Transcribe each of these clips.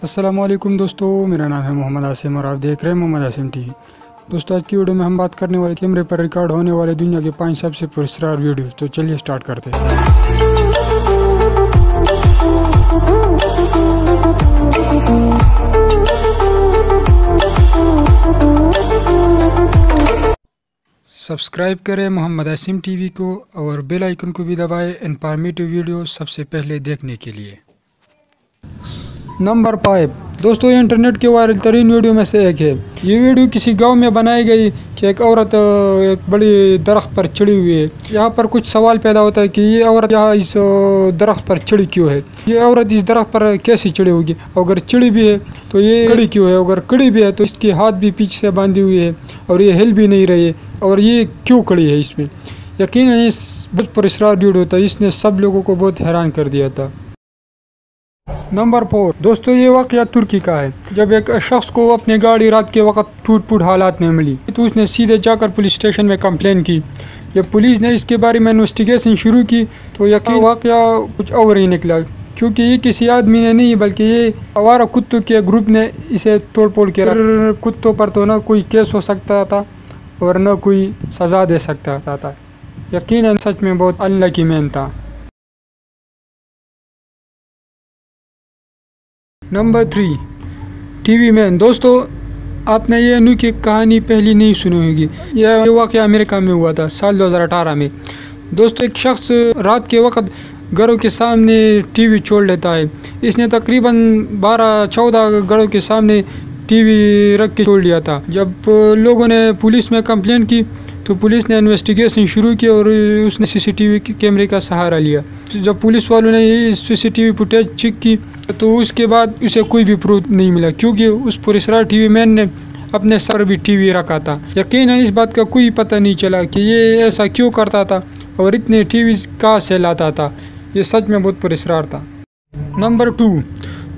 अस्सलामुअलैकुम दोस्तों, मेरा नाम है मोहम्मद आसिम और आप देख रहे हैं मोहम्मद आसिम टीवी। दोस्तों, आज की वीडियो में हम बात करने वाले कैमरे पर रिकॉर्ड होने वाले दुनिया के 5 सबसे पुरस्कार वीडियो। तो चलिए स्टार्ट करते हैं। सब्सक्राइब करें मोहम्मद आसिम टीवी को और बेल आइकन को भी दबाएं इन्फॉर्मेटिव वीडियो सबसे पहले देखने के लिए। नंबर 5 दोस्तों, ये इंटरनेट के वायरल तरीन वीडियो में से एक है। ये वीडियो किसी गांव में बनाई गई कि एक औरत एक बड़ी दरख्त पर चढ़ी हुई है। यहाँ पर कुछ सवाल पैदा होता है कि ये औरत यहाँ इस दरख्त पर चढ़ी क्यों है, ये औरत इस दरख्त पर कैसे चढ़ी होगी, अगर चढ़ी भी है तो ये कड़ी क्यों है, अगर कड़ी भी है तो इसके हाथ भी पीछे से बांधी हुई है और ये हिल भी नहीं रही है, और ये क्यों कड़ी है। इसमें यकीनन इस बहुत पुरस्कार वीडियो था, इसने सब लोगों को बहुत हैरान कर दिया था। नंबर 4 दोस्तों, ये वाक़या तुर्की का है। जब एक शख्स को अपनी गाड़ी रात के वक्त टूट-फूट हालात में मिली तो उसने सीधे जाकर पुलिस स्टेशन में कंप्लेन की। जब पुलिस ने इसके बारे में इन्वेस्टिगेशन शुरू की तो यकीन वाक़या कुछ और ही निकला, क्योंकि ये किसी आदमी ने नहीं बल्कि ये आवारा कुत्तों के ग्रुप ने इसे तोड़-फोड़ के रखा। कुत्तों पर तो ना कोई केस हो सकता था और न कोई सज़ा दे सकता था। यकीनन सच में बहुत अनलकी मैन था। Number 3 TV man. दोस्तों, आपने ये अनोखी कहानी पहली नहीं सुनी होगी। यह वाक़या अमेरिका में हुआ था साल 2018 में। दोस्तों, एक शख्स रात के वक्त घरों के सामने टीवी छोड़ लेता है। इसने तकरीबन 12-14 घरों के सामने टीवी रख के छोड़ लिया था। जब लोगों ने पुलिस में कंप्लेंट की तो पुलिस ने इन्वेस्टिगेशन शुरू की और उसने सीसीटीवी कैमरे का सहारा लिया। जब पुलिस वालों ने ये सीसीटीवी फुटेज चेक की तो उसके बाद उसे कोई भी प्रूफ नहीं मिला, क्योंकि उस पुरस्कार टीवी मैन ने अपने सर भी टीवी रखा था। यकीनन इस बात का कोई पता नहीं चला कि ये ऐसा क्यों करता था और इतने टीवी कहाँ से लाता था। ये सच में बहुत पुरस्कार था। नंबर 2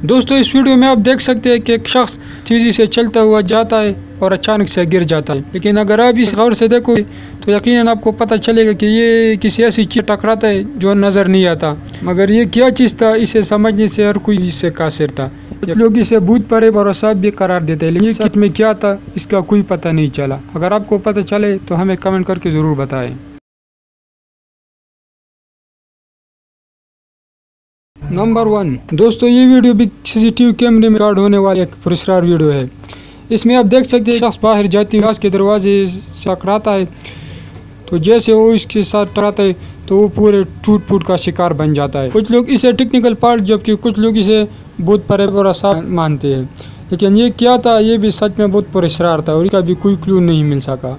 दोस्तों, इस वीडियो में आप देख सकते हैं कि एक शख्स तेजी से चलता हुआ जाता है और अचानक से गिर जाता है। लेकिन अगर आप इस गौर से देखोगे तो यकीनन आपको पता चलेगा कि ये किसी ऐसी चीज़ टकराता है जो नज़र नहीं आता। मगर ये क्या चीज़ था, इसे समझने से हर कोई इससे कासिर था। लोग इसे भूत परे भरोसा भी करार देते हैं, लेकिन ये सच में क्या था इसका कोई पता नहीं चला। अगर आपको पता चले तो हमें कमेंट करके ज़रूर बताएं। नंबर 1 दोस्तों, ये वीडियो भी सीसीटीवी कैमरे में रिकॉर्ड होने वाली एक पुरस्कार वीडियो है। इसमें आप देख सकते हैं शख्स बाहर जाती घास के दरवाजे से टकराता है, तो जैसे वो इसके साथ टकराता है तो वो पूरे टूट-फूट का शिकार बन जाता है। कुछ लोग इसे टेक्निकल पार्ट जबकि कुछ लोग इसे बहुत परे भरोसा मानते हैं। लेकिन ये क्या था, ये भी सच में बहुत पुरस्कार था और इसका भी कोई क्लू नहीं मिल सका।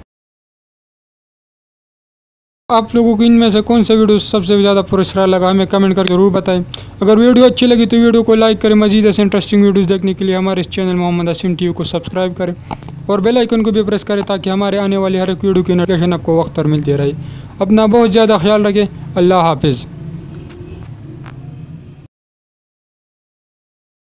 आप लोगों को इनमें से कौन सा वीडियो सबसे ज़्यादा पुरस्कार लगा, हमें कमेंट करके जरूर बताएं। अगर वीडियो अच्छी लगी तो वीडियो को लाइक करें। मज़ीद ऐसे इंटरेस्टिंग वीडियोस देखने के लिए हमारे इस चैनल मोहम्मद आसिम टीवी को सब्सक्राइब करें और बेल आइकन को भी प्रेस करें ताकि हमारे आने वाली हर एक वीडियो की नोटिफिकेशन आपको वक्त पर मिलती रहे। अपना बहुत ज़्यादा ख्याल रखें। अल्लाह हाफिज़।